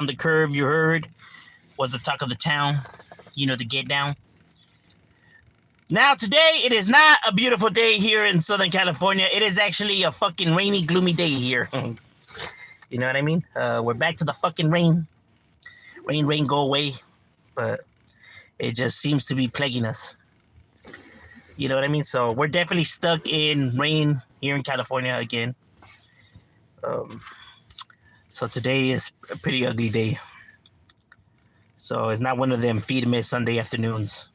on the curve, you heard, was the talk of the town. You know, the get down. Now, today, it is not a beautiful day here in Southern California. It is actually a fucking rainy, gloomy day here. You know what I mean? We're back to the fucking rain. Rain, go away. But it just seems to be plaguing us. You know what I mean? So we're definitely stuck in rain here in California again. So today is a pretty ugly day. So it's not one of them feed me Sunday afternoons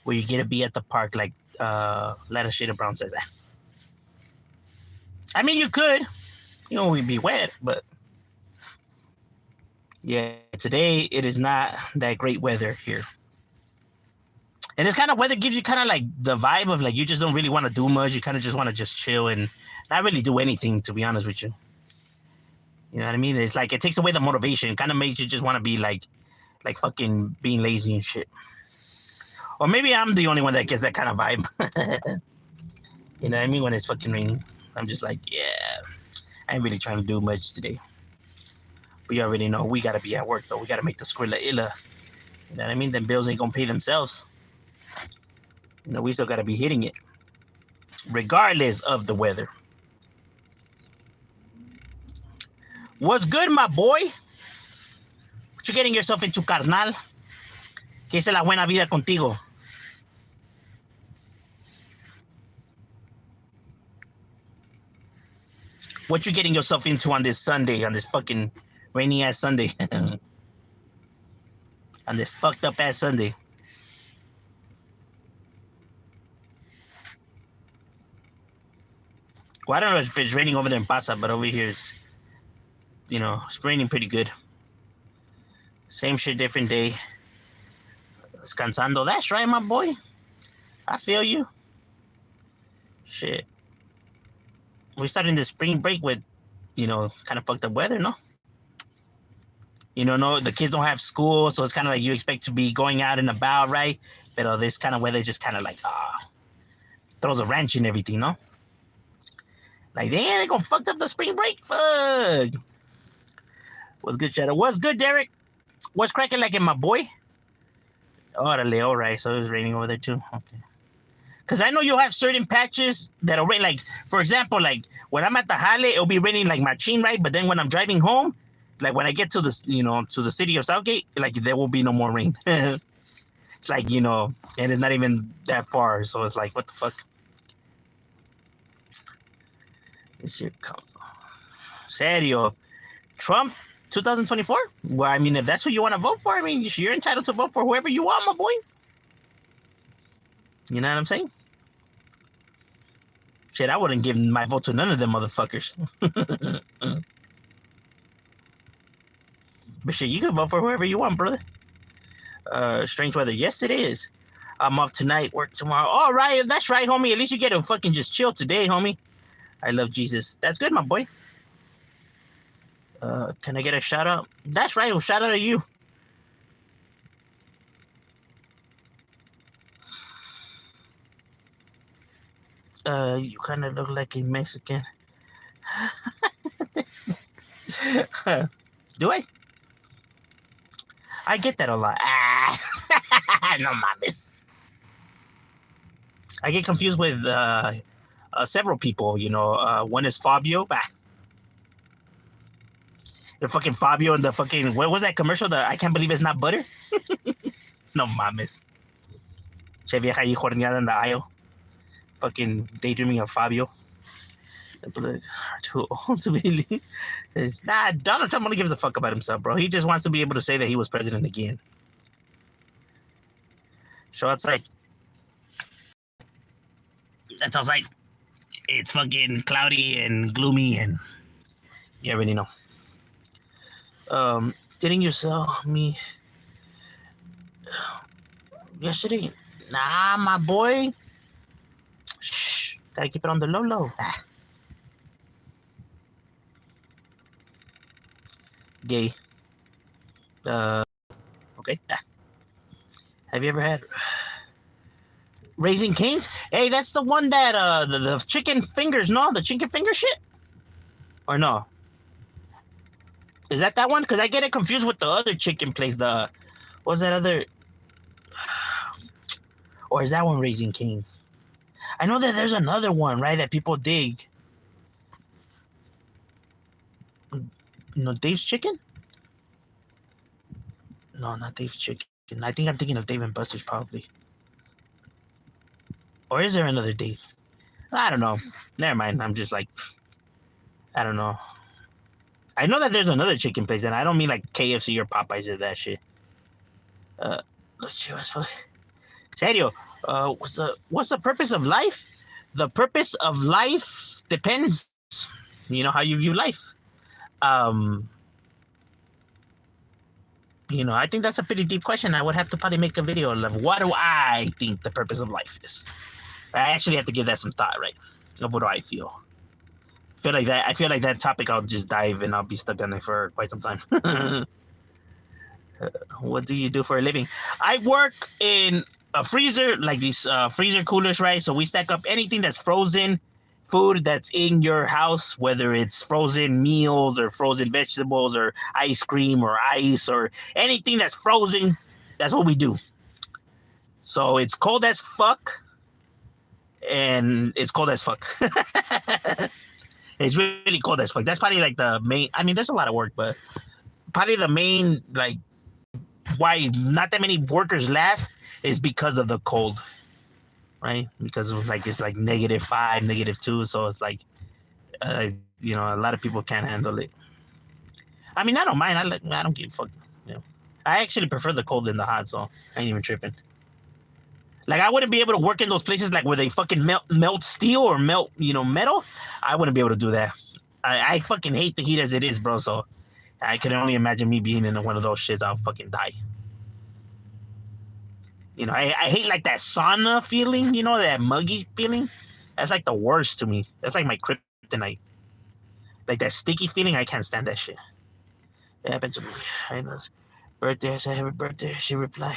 where you get to be at the park like Letta Shada Brown says. I mean, you could. You know, we'd be wet, but yeah, today it is not that great weather here. And this kind of weather gives you kind of like the vibe of like you just don't really want to do much. You kind of just want to just chill and not really do anything, to be honest with you. You know what I mean? It's like it takes away the motivation. It kind of makes you just want to be like fucking being lazy and shit. Or maybe I'm the only one that gets that kind of vibe. You know what I mean? When it's fucking raining, I'm just like, yeah, I ain't really trying to do much today. But you already know we gotta be at work though. We gotta make the Skrilla illa. You know what I mean? Them bills ain't gonna pay themselves. You know, we still gotta be hitting it, regardless of the weather. What's good, my boy? What you getting yourself into, carnal? Que es la buena vida contigo? What you getting yourself into on this Sunday, on this fucking rainy ass Sunday? On this fucked up ass Sunday. Well, I don't know if it's raining over there in Pasa, but over here it's, you know, it's raining pretty good. Same shit, different day. Descansando. That's right, my boy. I feel you. Shit. We're starting the spring break with, you know, kind of fucked up weather, no? You know, no, the kids don't have school, so it's kind of like you expect to be going out and about, right? But this kind of weather just kind of like, throws a wrench in everything, no? Like, damn, they gonna fuck up the spring break? Fuck. What's good, Shadow? What's good, Derek? What's cracking like in my boy? Orale, all right, so it's raining over there too. Okay. Because I know you'll have certain patches that'll rain. Like, for example, like when I'm at the Jale, it'll be raining like machine, right? But then when I'm driving home, like when I get to the, you know, to the city of Southgate, like there will be no more rain. It's like, you know, and it's not even that far. So it's like, what the fuck? This shit comes on. Serio. Trump 2024? Well, I mean, if that's who you want to vote for, I mean, you're entitled to vote for whoever you want, my boy. You know what I'm saying? Shit, I wouldn't give my vote to none of them motherfuckers. But shit, you can vote for whoever you want, brother. Strange weather. Yes, it is. I'm off tonight, work tomorrow. All right, that's right, homie. At least you get to fucking just chill today, homie. I love Jesus. That's good, my boy. Can I get a shout out? That's right. Well, shout out to you. You kind of look like a Mexican. Do I? I get that a lot. No mames. I get confused with several people. You know, one is Fabio. The fucking Fabio and the fucking, what was that commercial? The I can't believe it's not butter. No mames. Che vieja y horneada in the aisle. Fucking daydreaming of Fabio. Too old to believe. Nah, Donald Trump only gives a fuck about himself, bro. He just wants to be able to say that he was president again. So it's like, that's outside. It's fucking cloudy and gloomy, and you already know. Getting yourself me yesterday. Nah, my boy. Shh, gotta keep it on the low. Gay. Okay. Have you ever had Raising Cane's? Hey, that's the one that the chicken fingers, no? The chicken finger shit? Or no? Is that one? Because I get it confused with the other chicken place. The what's that other? Or is that one Raising Cane's? I know that there's another one, right? That people dig. No, Dave's Chicken? No, not Dave's Chicken. I think I'm thinking of Dave and Buster's probably. Or is there another Dave? I don't know. Never mind. I'm just like, I don't know. I know that there's another chicken place, and I don't mean like KFC or Popeyes or that shit. Let's see what's for. Serio, what's the purpose of life? The purpose of life depends. You know how you view life. You know, I think that's a pretty deep question. I would have to probably make a video of what do I think the purpose of life is. I actually have to give that some thought, right? Of what do I feel? I feel like that topic I'll just dive and I'll be stuck on it for quite some time. What do you do for a living? I work in a freezer, like these freezer coolers, right? So we stack up anything that's frozen food that's in your house, whether it's frozen meals or frozen vegetables or ice cream or ice or anything that's frozen. That's what we do. So it's cold as fuck. And it's cold as fuck. It's really cold as fuck. That's probably like the main. I mean, there's a lot of work, but probably the main like why not that many workers last is because of the cold, right? Because of like it's like -5, -2, so it's like you know, a lot of people can't handle it. I mean, I don't mind. I don't give a fuck. You know, I actually prefer the cold than the hot, so I ain't even tripping. Like I wouldn't be able to work in those places like where they fucking melt steel or melt, you know, metal. I wouldn't be able to do that. I fucking hate the heat as it is, bro. So I can only imagine me being in one of those shits. I'll fucking die. You know, I hate like that sauna feeling. You know, that muggy feeling. That's like the worst to me. That's like my kryptonite. Like that sticky feeling. I can't stand that shit. It happened to me. I know. Birthday. I said happy birthday. She replied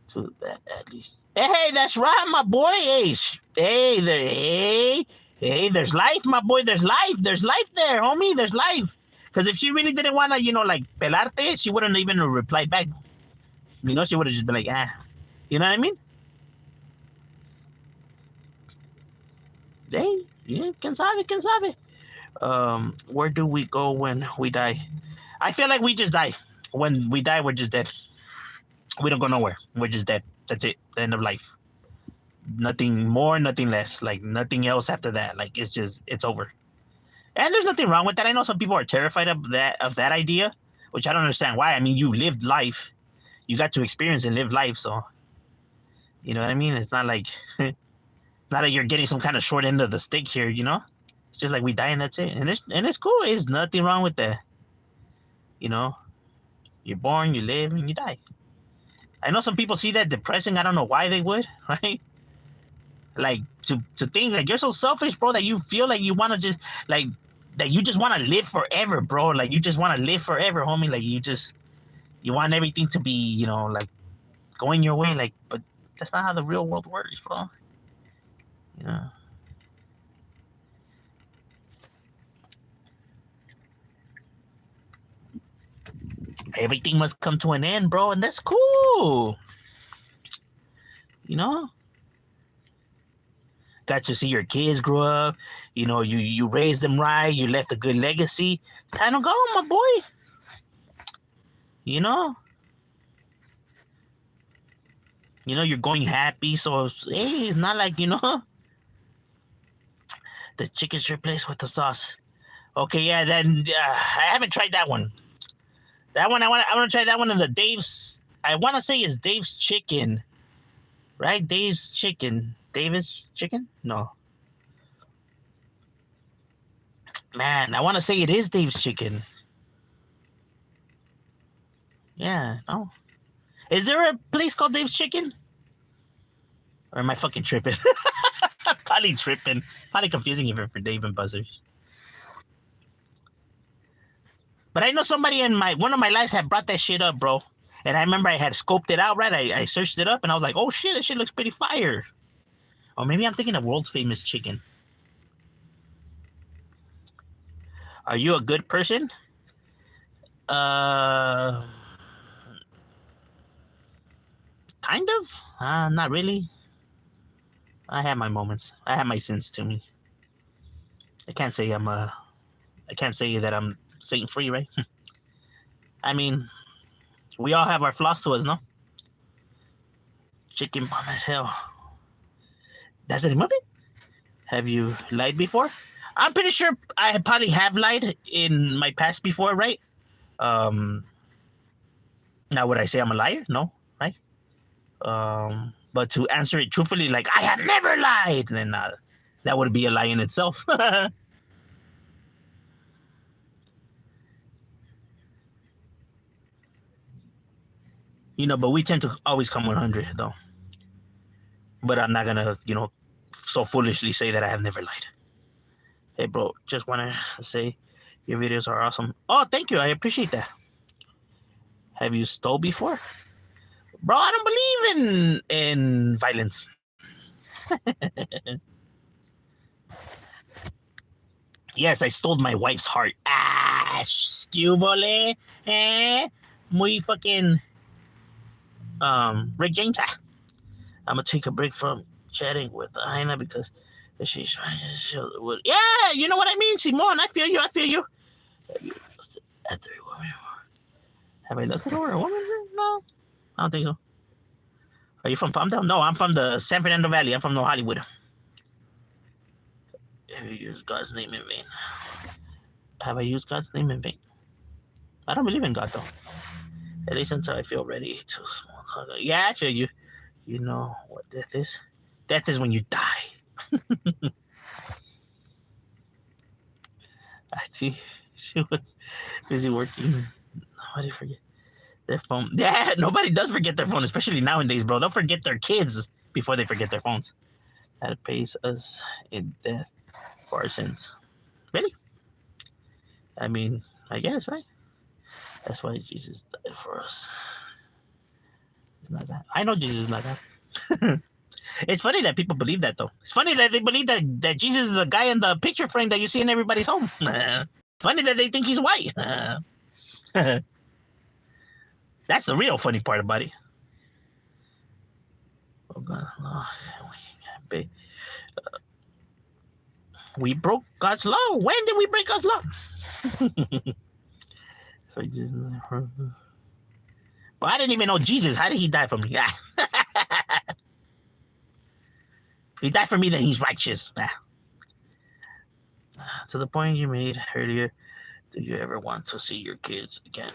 to that at least. Hey, that's right, my boy. Hey, there's life, my boy. There's life. There's life there, homie. There's life. Because if she really didn't want to, you know, like, pelarte, she wouldn't even reply back. You know, she would have just been like, ah. You know what I mean? Hey, yeah, quién sabe. Where do we go when we die? I feel like we just die. When we die, we're just dead. We don't go nowhere. We're just dead. That's it. The end of life. Nothing more, nothing less. Like nothing else after that. Like it's over. And there's nothing wrong with that. I know some people are terrified of that idea, which I don't understand why. I mean, you lived life. You got to experience and live life, so you know what I mean? It's not like not like you're getting some kind of short end of the stick here, you know? It's just like we die and that's it. And it's cool. There's nothing wrong with that. You know? You're born, you live, and you die. I know some people see that depressing. I don't know why they would, right? Like to think like you're so selfish, bro, that you feel like you want to just like that you just want to live forever, bro. Like you just want to live forever, homie. Like you want everything to be, you know, like going your way. Like, but that's not how the real world works, bro. You know. Everything must come to an end, bro, and that's cool. You know? Got to see your kids grow up. You know, you raised them right. You left a good legacy. It's time to go, my boy. You know? You know, you're going happy, so hey, it's not like, you know, the chicken's replaced with the sauce. Okay, yeah, then I haven't tried that one. That one I want to try that one in the Dave's. I want to say it's Dave's Chicken, right? Dave's Chicken. Dave's Chicken? No. Man, I want to say it is Dave's Chicken. Yeah, no. Is there a place called Dave's Chicken? Or am I fucking tripping? Probably tripping. Probably confusing even for Dave and Buzzers. But I know somebody in one of my lives had brought that shit up, bro. And I remember I had scoped it out, right? I searched it up and I was like, oh shit, that shit looks pretty fire. Or maybe I'm thinking of World's Famous Chicken. Are you a good person? Uh, kind of. Not really. I have my moments. I have my sins to me. I can't say I'm I can't say that I'm Satan free, right? I mean, we all have our flaws to us, no? Chicken bomb as hell. That's the name of it. Have you lied before? I'm pretty sure I probably have lied in my past before, right? Um, Now would I say I'm a liar? No, right? But to answer it truthfully, like I have never lied, then that would be a lie in itself. But we tend to always come 100 though. But I'm not gonna, so foolishly say that I have never lied. Hey, bro, just wanna say your videos are awesome. Oh, thank you. I appreciate that. Have you stole before? Bro, I don't believe in violence. Yes, I stole my wife's heart. Skewbole. Muy fucking Rick James. I'm gonna take a break from chatting with Aina because she's trying to show the wood. Yeah, you know what I mean, Simon. I feel you. Have you lusted after a woman? Have I lusted over a woman? No, I don't think so. Are you from Palmdale? No, I'm from the San Fernando Valley. I'm from North Hollywood. Have you used God's name in vain? Have I used God's name in vain? I don't believe in God though. At least until I feel ready to small talk. Yeah, I feel you. You know what death is? Death is when you die. I see she was busy working. How do you forget their phone? Yeah, nobody does forget their phone, especially nowadays, bro. They'll forget their kids before they forget their phones. That pays us in death for our sins. Really? I mean, I guess, right? That's why Jesus died for us. It's not that. I know Jesus is not that. It's funny that people believe that, though. It's funny that they believe that Jesus is the guy in the picture frame that you see in everybody's home. Funny that they think he's white. That's the real funny part about it. Oh, God. Oh, we broke God's law. When did we break God's law? So Jesus. But I didn't even know Jesus. How did he die for me? If he died for me, then he's righteous. To the point you made earlier, do you ever want to see your kids again?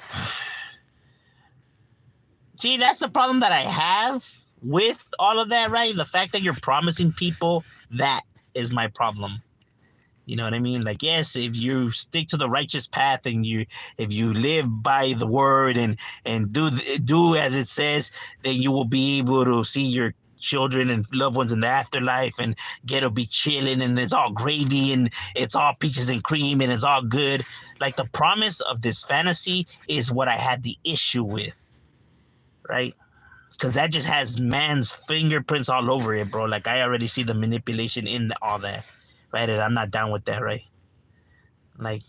See, that's the problem that I have with all of that, right? The fact that you're promising people, that is my problem. You know what I mean? Like, yes, if you stick to the righteous path and if you live by the word and do as it says, then you will be able to see your children and loved ones in the afterlife and get to be chilling and it's all gravy and it's all peaches and cream and it's all good. Like the promise of this fantasy is what I had the issue with, right? Because that just has man's fingerprints all over it, bro. Like I already see the manipulation in all that. Right, and I'm not down with that, right? Like,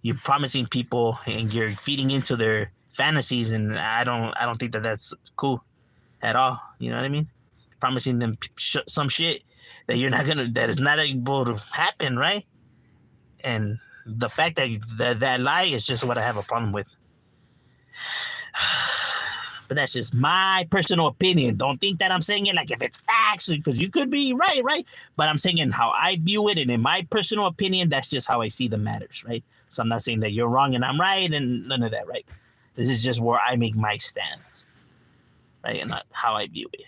you're promising people and you're feeding into their fantasies, and I don't think that that's cool at all. You know what I mean? Promising them some shit that that is not able to happen, right? And the fact that lie is just what I have a problem with. But that's just my personal opinion. Don't think that I'm saying it like if it's facts, because you could be right? But I'm saying how I view it, and in my personal opinion, that's just how I see the matters, right? So I'm not saying that you're wrong and I'm right, and none of that, right? This is just where I make my stance, right? And not how I view it.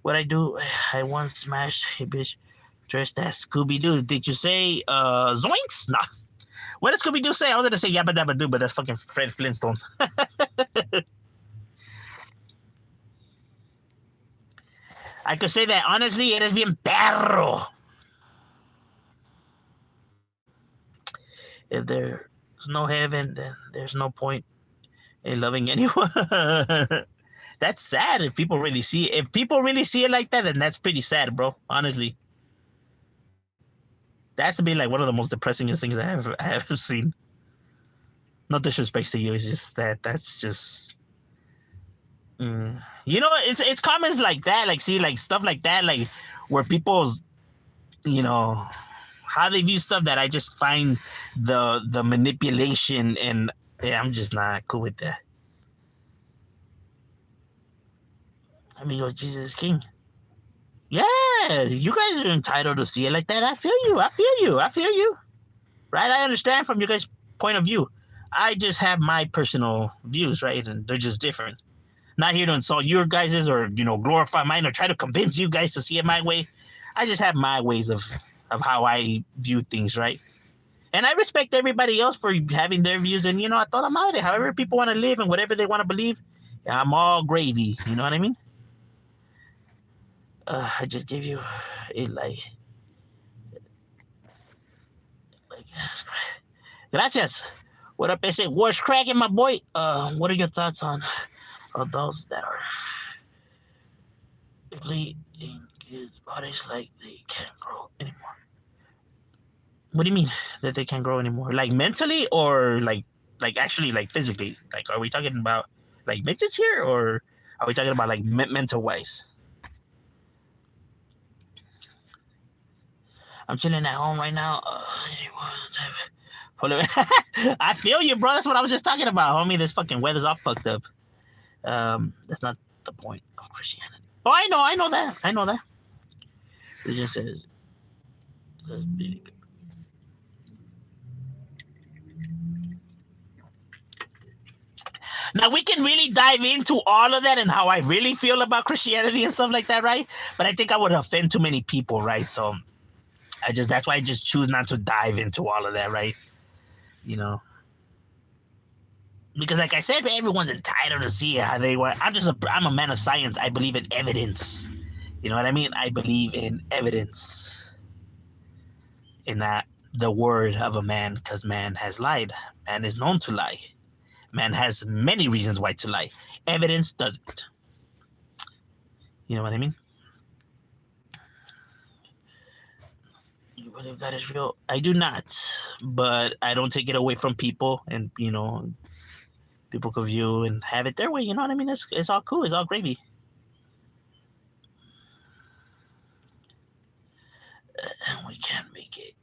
What I do, I once smashed a bitch dressed as Scooby-Doo. Did you say zoinks? Nah. What did Scooby-Doo say? I was gonna say Yabba Dabba Doo, but that's fucking Fred Flintstone. I could say that honestly, eres bien perro. If there's no heaven, then there's no point in loving anyone. That's sad if people really see it. If people really see it like that, then that's pretty sad, bro. Honestly. That has to be like one of the most depressing things I have seen. No disrespect to you. It's just that's just. You know, it's comments like that, like see, like stuff like that, like where people's, you know, how they view stuff that I just find the manipulation, and yeah, I'm just not cool with that. Amigo, Jesus is King. Yeah, you guys are entitled to see it like that. I feel you. I feel you. I feel you. Right? I understand from your guys' point of view. I just have my personal views, right? And they're just different. Not here to insult your guys's or, you know, glorify mine or try to convince you guys to see it my way. I just have my ways of how I view things, right? And I respect everybody else for having their views, and, you know, I thought I'm out of it. However people want to live and whatever they want to believe, I'm all gravy. You know what I mean? I just gave you a like. Gracias. What up, ese? What's cracking, my boy? What are your thoughts on those that are really in kids' bodies like they can't grow anymore? What do you mean that they can't grow anymore? Like mentally or like actually like physically? Like, are we talking about like midgets here, or are we talking about like mental wise? I'm chilling at home right now. I feel you, bro. That's what I was just talking about, homie. This fucking weather's all fucked up. That's not the point of Christianity. Oh, I know that. It just says, let's be. Now we can really dive into all of that and how I really feel about Christianity and stuff like that, right? But I think I would offend too many people, right? So that's why I just choose not to dive into all of that, right? You know, because like I said, everyone's entitled to see how they want. I'm a man of science. I believe in evidence. You know what I mean? I believe in evidence, in that the word of a man, because man has lied. Man is known to lie. Man has many reasons why to lie. Evidence doesn't. You know what I mean? You believe that is real? I do not, but I don't take it away from people, and, you know, people could view and have it their way. You know what I mean? It's all cool. It's all gravy. We can't make it.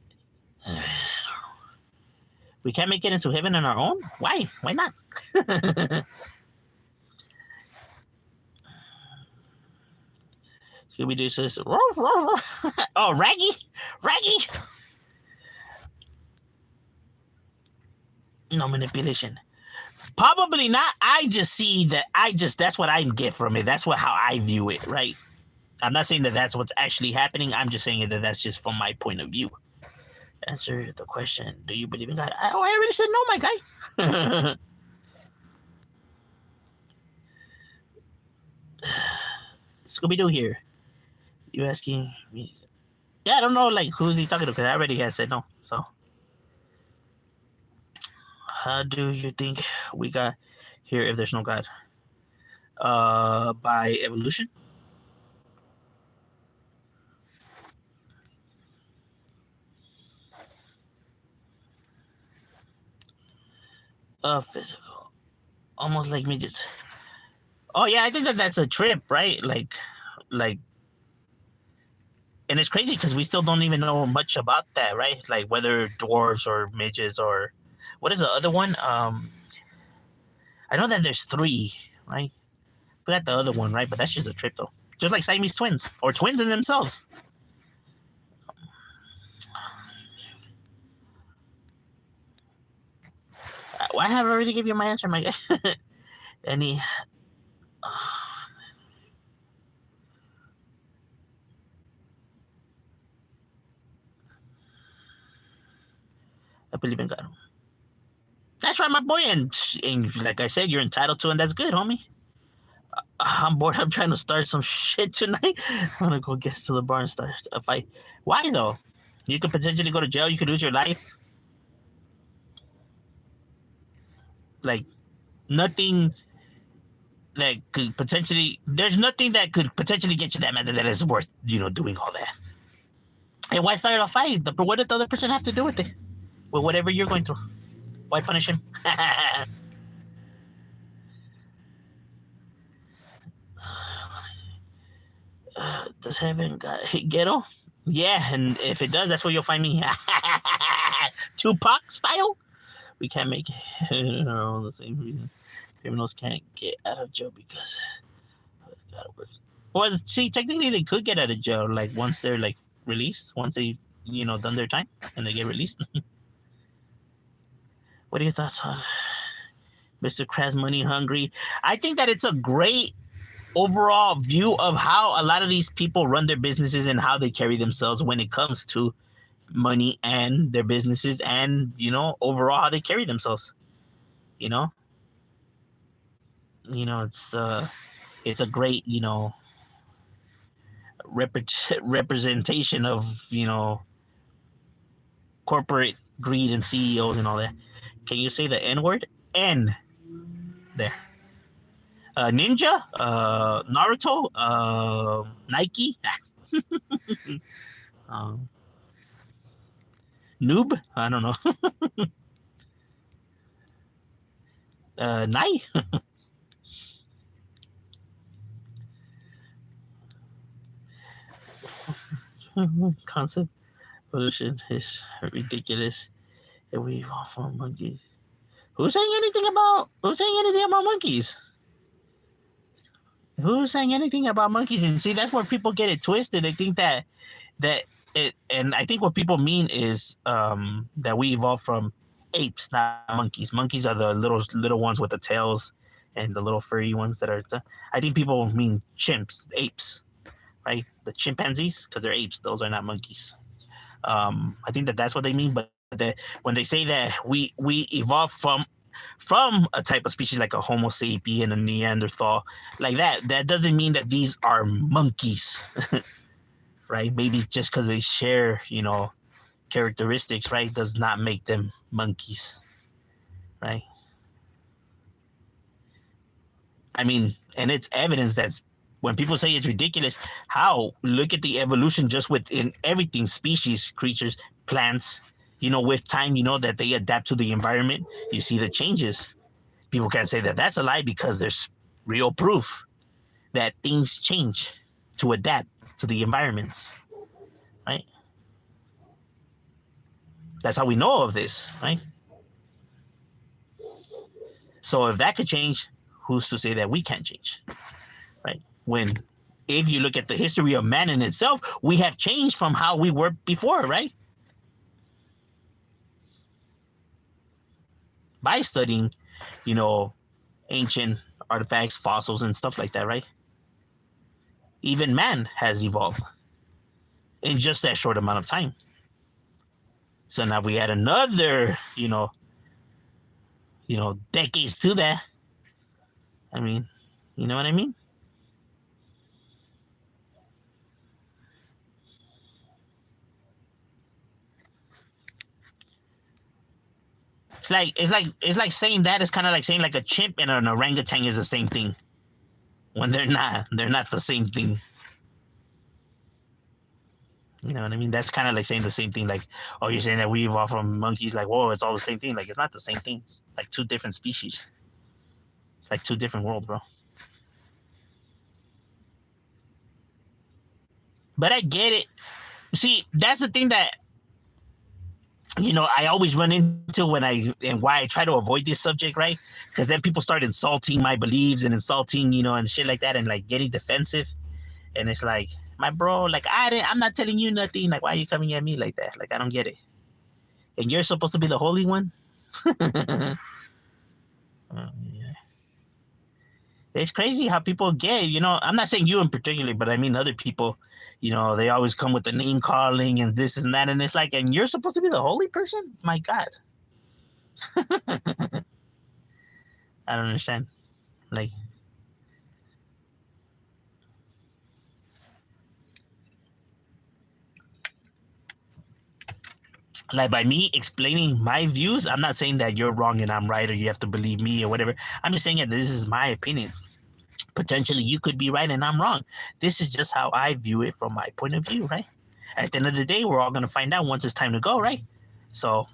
We can't make it into heaven on our own? Why? Why not? Scooby-Doo says, oh, Raggy? No manipulation. Probably not. I just see that. That's what I get from it. That's how I view it, right? I'm not saying that that's what's actually happening. I'm just saying that that's just from my point of view. Answer the question. Do you believe in God? I already said no, my guy. Scooby-Doo here. You asking me? Yeah, I don't know, like, who's he talking to, because I already had said no. So, how do you think we got here if there's no God? By evolution. Physical. Almost like midgets. Oh yeah, I think that's a trip, right? Like, and it's crazy because we still don't even know much about that, right? Like whether dwarves or midgets or what is the other one? I know that there's 3, right? Forgot the other one, right? But that's just a trip though. Just like Siamese twins or twins in themselves. I have already given you my answer, my guy. Any. I believe in God. That's right, my boy. And like I said, you're entitled to, and that's good, homie. I'm bored. I'm trying to start some shit tonight. I'm gonna go get to the bar and start a fight. Why though? You could potentially go to jail. You could lose your life. Like nothing that could potentially. There's nothing that could potentially get you that mad that is worth, you know, doing all that. And why start a fight? What did the other person have to do with it? With whatever you're going through? Why punish him? Does heaven got ghetto? Yeah, and if it does, that's where you'll find me. Tupac style. We can't make it all the same reason. Criminals can't get out of jail because it's gotta work. Well, see, technically they could get out of jail like once they're like released, once they've done their time and they get released. What are your thoughts on Mr. Krabs Money Hungry? I think that it's a great overall view of how a lot of these people run their businesses and how they carry themselves when it comes to money and their businesses, and overall how they carry themselves. It's a great representation of corporate greed and CEOs and all that. Can you say the N word? N. There. Ninja, Naruto, Nike, noob. I don't know. Nai. Concept pollution is ridiculous. And we all from monkeys. Who's saying anything about monkeys? Who's saying anything about monkeys? And see, that's where people get it twisted. They think that it, and I think what people mean is that we evolved from apes, not monkeys. Monkeys are the little ones with the tails and the little furry ones that are. I think people mean chimps, apes, right? The chimpanzees, because they're apes. Those are not monkeys. I think that's what they mean. But when they say that we evolved from a type of species like a Homo sapien, a Neanderthal, like that doesn't mean that these are monkeys, right? Maybe just because they share, characteristics, right, does not make them monkeys, right? I mean, and it's evidence that's when people say it's ridiculous, look at the evolution just within everything, species, creatures, plants, with time, that they adapt to the environment. You see the changes. People can't say that that's a lie because there's real proof that things change to adapt to the environments, right? That's how we know of this, right? So if that could change, who's to say that we can't change, right? If you look at the history of man in itself, we have changed from how we were before, right? By studying, ancient artifacts, fossils, and stuff like that, right? Even man has evolved in just that short amount of time. So now we add another, decades to that. I mean, you know what I mean? It's like saying that is kind of like saying like a chimp and an orangutan is the same thing, when they're not the same thing. You know what I mean? That's kind of like saying the same thing. Like, oh, you're saying that we evolved from monkeys. Like, whoa, it's all the same thing. Like, it's not the same thing. It's like two different species. It's like two different worlds, bro. But I get it. See, that's the thing that I always run into and why I try to avoid this subject, right? Because then people start insulting my beliefs and insulting, and shit like that, and like getting defensive. And it's like, my bro, like I'm not telling you nothing. Like, why are you coming at me like that? Like, I don't get it. And you're supposed to be the holy one. Yeah. It's crazy how people get, I'm not saying you in particular, but I mean other people, they always come with the name calling and this and that. And it's like, and you're supposed to be the holy person? My God. I don't understand. Like by me explaining my views, I'm not saying that you're wrong and I'm right or you have to believe me or whatever. I'm just saying that this is my opinion. Potentially you could be right and I'm wrong. This is just how I view it from my point of view, right? At the end of the day, we're all going to find out once it's time to go, right? So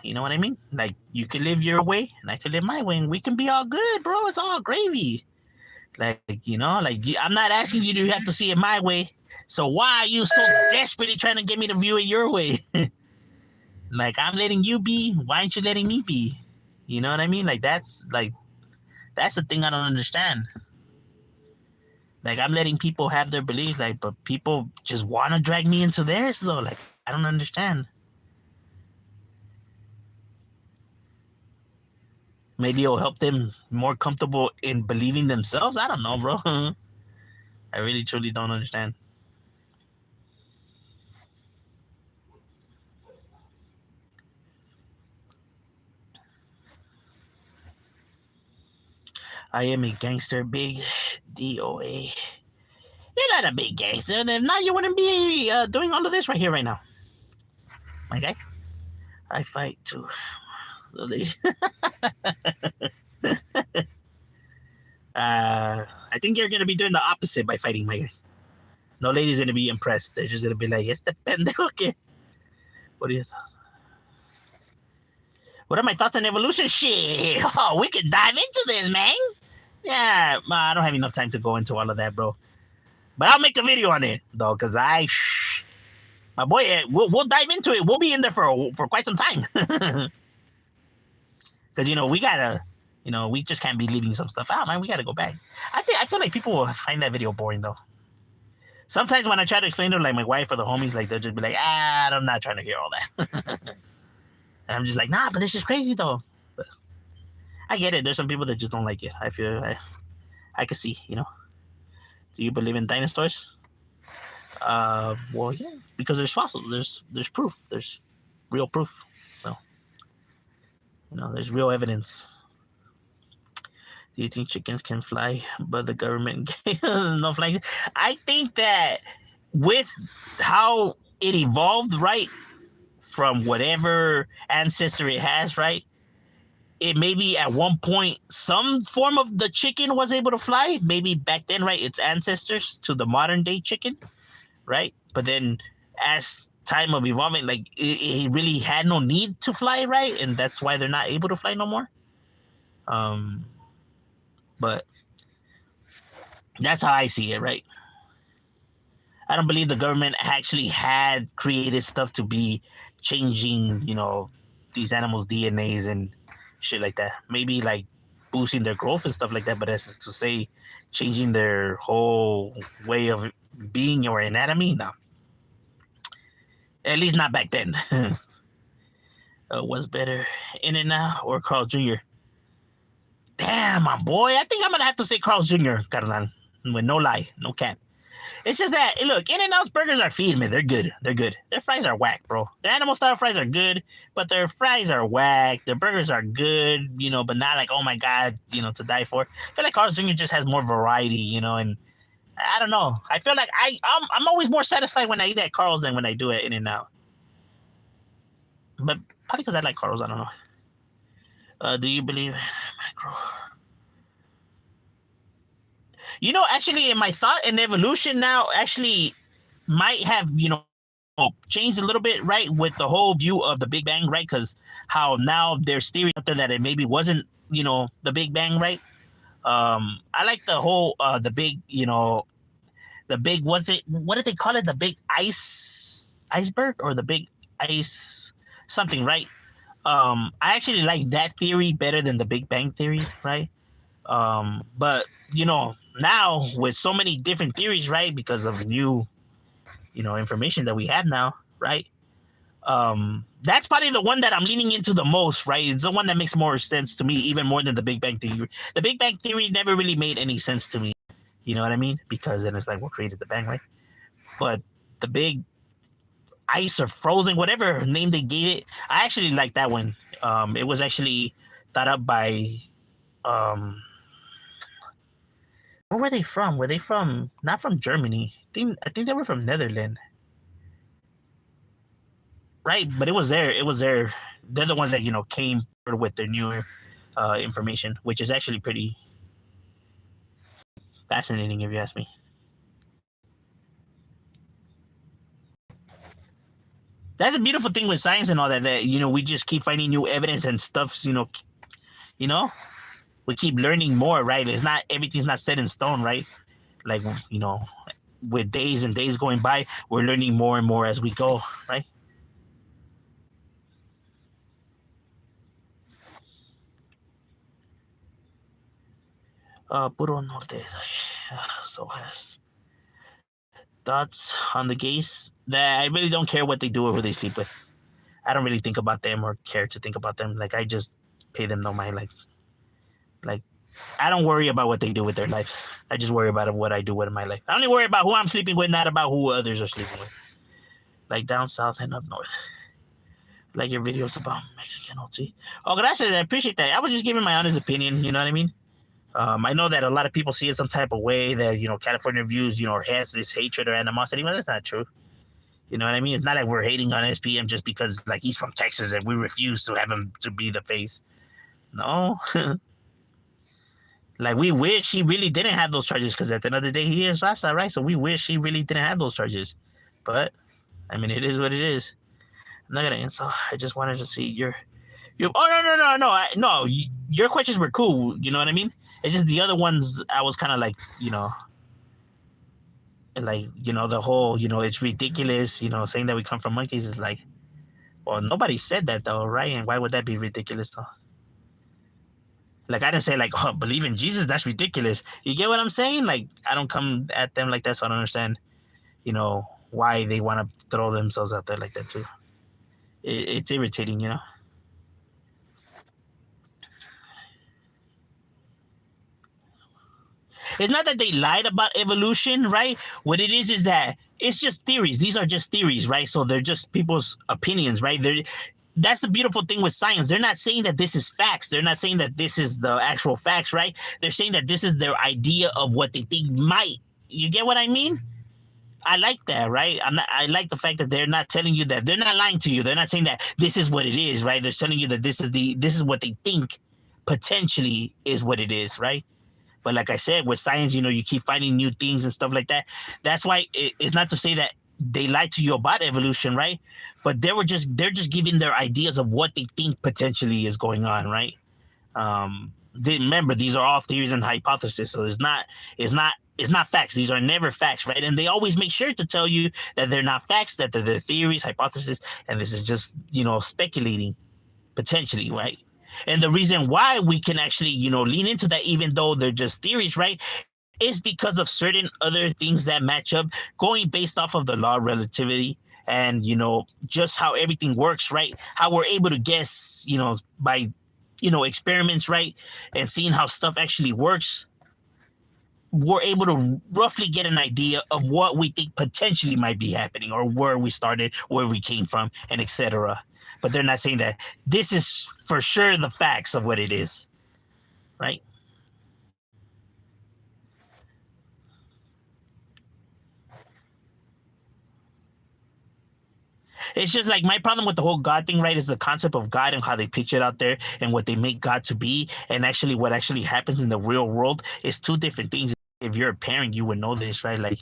You know what I mean? Like you can live your way and I can live my way and we can be all good, bro. It's all gravy. Like, I'm not asking you to have to see it my way. So why are you so desperately trying to get me to view it your way? Like I'm letting you be. Why aren't you letting me be? You know what I mean? That's the thing I don't understand. Like I'm letting people have their beliefs, like, but people just want to drag me into theirs though. Like I don't understand. Maybe it'll help them more comfortable in believing themselves. I don't know, bro. I really truly don't understand. I am a gangster, big DOA. You're not a big gangster. Then now you wouldn't be doing all of this right here, right now. My guy, I fight too. I think you're gonna be doing the opposite by fighting my guy. No lady's gonna be impressed. They're just gonna be like, "Este pendejo que." What are your thoughts? What are my thoughts on evolution? Shit, oh, we could dive into this, man. Yeah, I don't have enough time to go into all of that, bro. But I'll make a video on it though, cause my boy, we'll dive into it. We'll be in there for quite some time. Cause we gotta, we just can't be leaving some stuff out, man. We gotta go back. I feel like people will find that video boring though. Sometimes when I try to explain to like my wife or the homies, like they'll just be like, I'm not trying to hear all that. And I'm just like, nah, but this is crazy though. But I get it. There's some people that just don't like it. I feel I can see, Do you believe in dinosaurs? Well, yeah, because there's fossils. There's proof. There's real proof. So, there's real evidence. Do you think chickens can fly, but the government no flying? I think that with how it evolved, right, from whatever ancestor it has, right, it maybe at one point some form of the chicken was able to fly. Maybe back then, right, its ancestors to the modern day chicken, right? But then as time of evolving, like it really had no need to fly, right? And that's why they're not able to fly no more. But that's how I see it, right? I don't believe the government actually had created stuff to be changing, these animals' DNAs and shit like that. Maybe like boosting their growth and stuff like that, but as to say changing their whole way of being or anatomy, no. At least not back then. What's better, In-N-Out or Carl Jr.? Damn, my boy. I think I'm gonna have to say Carl Jr., carnal. With no lie, no cap. It's just that, look, In-N-Out's burgers are feed me. They're good. They're good. Their fries are whack, bro. Their animal style fries are good, but their fries are whack. Their burgers are good, but not like, oh my God, to die for. I feel like Carl's Jr. just has more variety, and I don't know. I feel like I'm always more satisfied when I eat at Carl's than when I do at In-N-Out. But probably because I like Carl's, I don't know. Do you believe in macro? Actually, in my thought and evolution now, actually might have, changed a little bit, right, with the whole view of the Big Bang, right? Because how now there's theory out there that it maybe wasn't, the Big Bang, right? I like the whole, the big, the big, what did they call it? The big iceberg or the big ice something, right? I actually like that theory better than the Big Bang theory, right? But now with so many different theories, right, because of new information that we have now, right, that's probably the one that I'm leaning into the most, right? It's the one that makes more sense to me, even more than the Big Bang theory. The Big Bang theory never really made any sense to me, you know what I mean? Because then it's like, what created the bang, right? But the big ice or frozen, whatever name they gave it, I actually like that one. It was actually thought up by where were they from? Were they from not from Germany? I think they were from Netherlands. Right? But it was there. It was there. They're the ones that came with their newer information, which is actually pretty fascinating, if you ask me. That's a beautiful thing with science and all that. That we just keep finding new evidence and stuff. You know, we keep learning more, right? It's not everything's not set in stone, right? Like with days and days going by, we're learning more and more as we go, right? Puro Norte. So has thoughts on the gays that I really don't care what they do or who they sleep with. I don't really think about them or care to think about them. Like I just pay them no mind. Like I don't worry about what they do with their lives. I just worry about what I do with my life. I only worry about who I'm sleeping with, not about who others are sleeping with. Like down south and up north. Like your videos about Mexican OT. Oh, gracias. I appreciate that. I was just giving my honest opinion. You know what I mean? I know that a lot of people see it some type of way that, California views, has this hatred or animosity, but that's not true. You know what I mean? It's not like we're hating on SPM just because, like, he's from Texas and we refuse to have him to be the face. No. Like, we wish he really didn't have those charges because at the end of the day, he is Raza, right? So we wish he really didn't have those charges. But, I mean, it is what it is. I'm not going to insult. I just wanted to see your oh, no. Your questions were cool. You know what I mean? It's just the other ones I was kind of like, the whole, it's ridiculous, saying that we come from monkeys is like, well, nobody said that though, right? And why would that be ridiculous though? Like, I didn't say like, oh, believe in Jesus, that's ridiculous. You get what I'm saying? Like, I don't come at them like that, so I don't understand, why they want to throw themselves out there like that too. It's irritating, It's not that they lied about evolution, right? What it is that it's just theories. These are just theories, right? So they're just people's opinions, right? That's the beautiful thing with science. They're not saying that this is facts. They're not saying that this is the actual facts, right? They're saying that this is their idea of what they think might. You get what I mean? I like that, right? I like the fact that they're not telling you that. They're not lying to you. They're not saying that this is what it is, right? They're telling you that this is what they think potentially is what it is, right? But like I said, with science, you keep finding new things and stuff like that. That's why it's not to say that they lied to you about evolution, right? But they're just giving their ideas of what they think potentially is going on, right? Remember, these are all theories and hypotheses, so it's not facts. These are never facts, right? And they always make sure to tell you that they're not facts, that they're theories, hypotheses, and this is just speculating potentially, right? And the reason why we can actually, lean into that, even though they're just theories, right, is because of certain other things that match up, going based off of the law of relativity and, just how everything works, right? How we're able to guess, by, experiments, right? And seeing how stuff actually works. We're able to roughly get an idea of what we think potentially might be happening or where we started, where we came from, and etc. But they're not saying that this is for sure the facts of what it is, right? It's just like my problem with the whole God thing, right, is the concept of God and how they pitch it out there and what they make God to be, and actually what actually happens in the real world is two different things. If you're a parent, you would know this, right? Like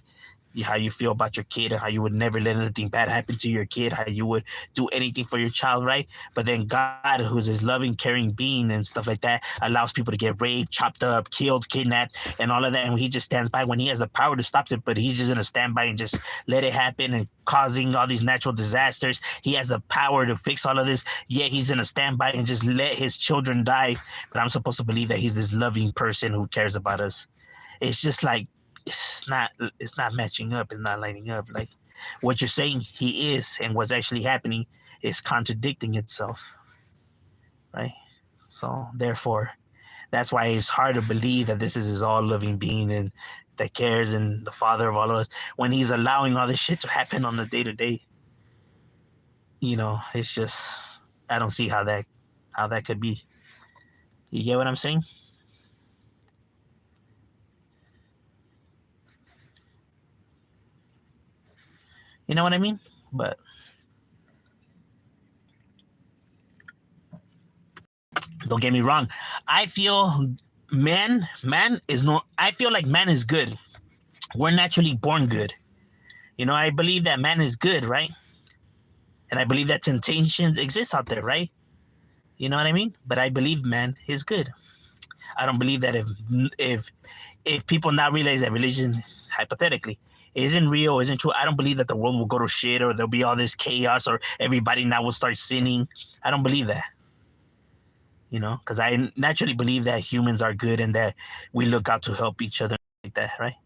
how you feel about your kid and how you would never let anything bad happen to your kid, how you would do anything for your child, right? But then God, who's this loving, caring being and stuff like that, allows people to get raped, chopped up, killed, kidnapped, and all of that. And he just stands by when he has the power to stop it, but he's just going to stand by and just let it happen and causing all these natural disasters. He has the power to fix all of this, yet he's going to stand by and just let his children die. But I'm supposed to believe that he's this loving person who cares about us. It's just like, it's not matching up. It's not lining up. Like what you're saying he is and what's actually happening is contradicting itself, right? So therefore, that's why it's hard to believe that this is his all loving being and that cares and the father of all of us when he's allowing all this shit to happen on the day to day. It's just, I don't see how that could be. You get what I'm saying? You know what I mean? But don't get me wrong. I feel I feel like man is good. We're naturally born good. I believe that man is good, right? And I believe that temptations exist out there, right? You know what I mean? But I believe man is good. I don't believe that if people not realize that religion, hypothetically, isn't real, isn't true, I don't believe that the world will go to shit or there'll be all this chaos or everybody now will start sinning. I don't believe that. You know, because I naturally believe that humans are good and that we look out to help each other like that, right?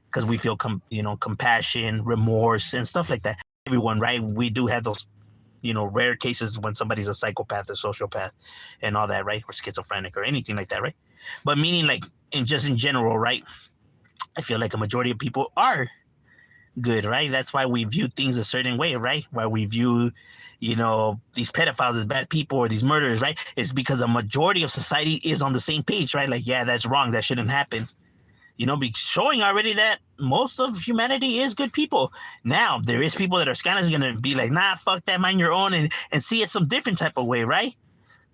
Because we feel, compassion, remorse, and stuff like that. Everyone, right? We do have those, rare cases when somebody's a psychopath or sociopath and all that, right? Or schizophrenic or anything like that, right? But meaning like in general, right? I feel like a majority of people are good, right? That's why we view things a certain way, right? Why we view, these pedophiles as bad people or these murderers, right? It's because a majority of society is on the same page, right? Like, yeah, that's wrong. That shouldn't happen. Showing already that most of humanity is good people. Now, there is people that are kind of going to be like, nah, fuck that, mind your own, and see it some different type of way, right?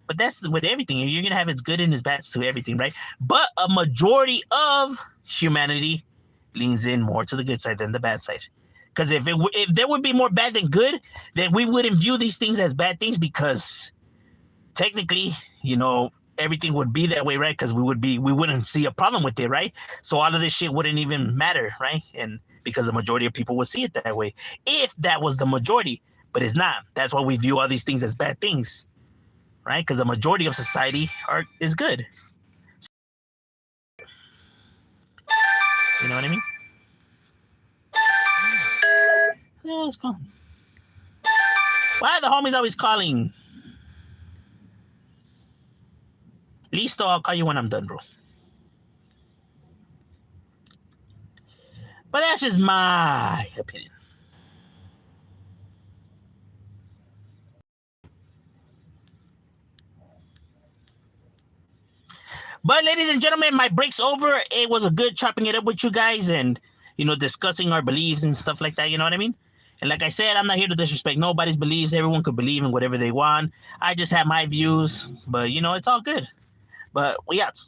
But that's with everything. You're going to have its good and its bad to everything, right? But a majority of humanity leans in more to the good side than the bad side. Because if there would be more bad than good, then we wouldn't view these things as bad things because technically, everything would be that way, right? Because we wouldn't see a problem with it, right? So all of this shit wouldn't even matter, right? And because the majority of people would see it that way, if that was the majority, but it's not. That's why we view all these things as bad things, right? Because the majority of society is good. You know what I mean? Yeah, it's calling. Why are the homies always calling? Listo, I'll call you when I'm done, bro. But that's just my opinion. But ladies and gentlemen, my break's over. It was a good chopping it up with you guys and, discussing our beliefs and stuff like that. You know what I mean? And like I said, I'm not here to disrespect nobody's beliefs. Everyone could believe in whatever they want. I just have my views, but, it's all good. But we out.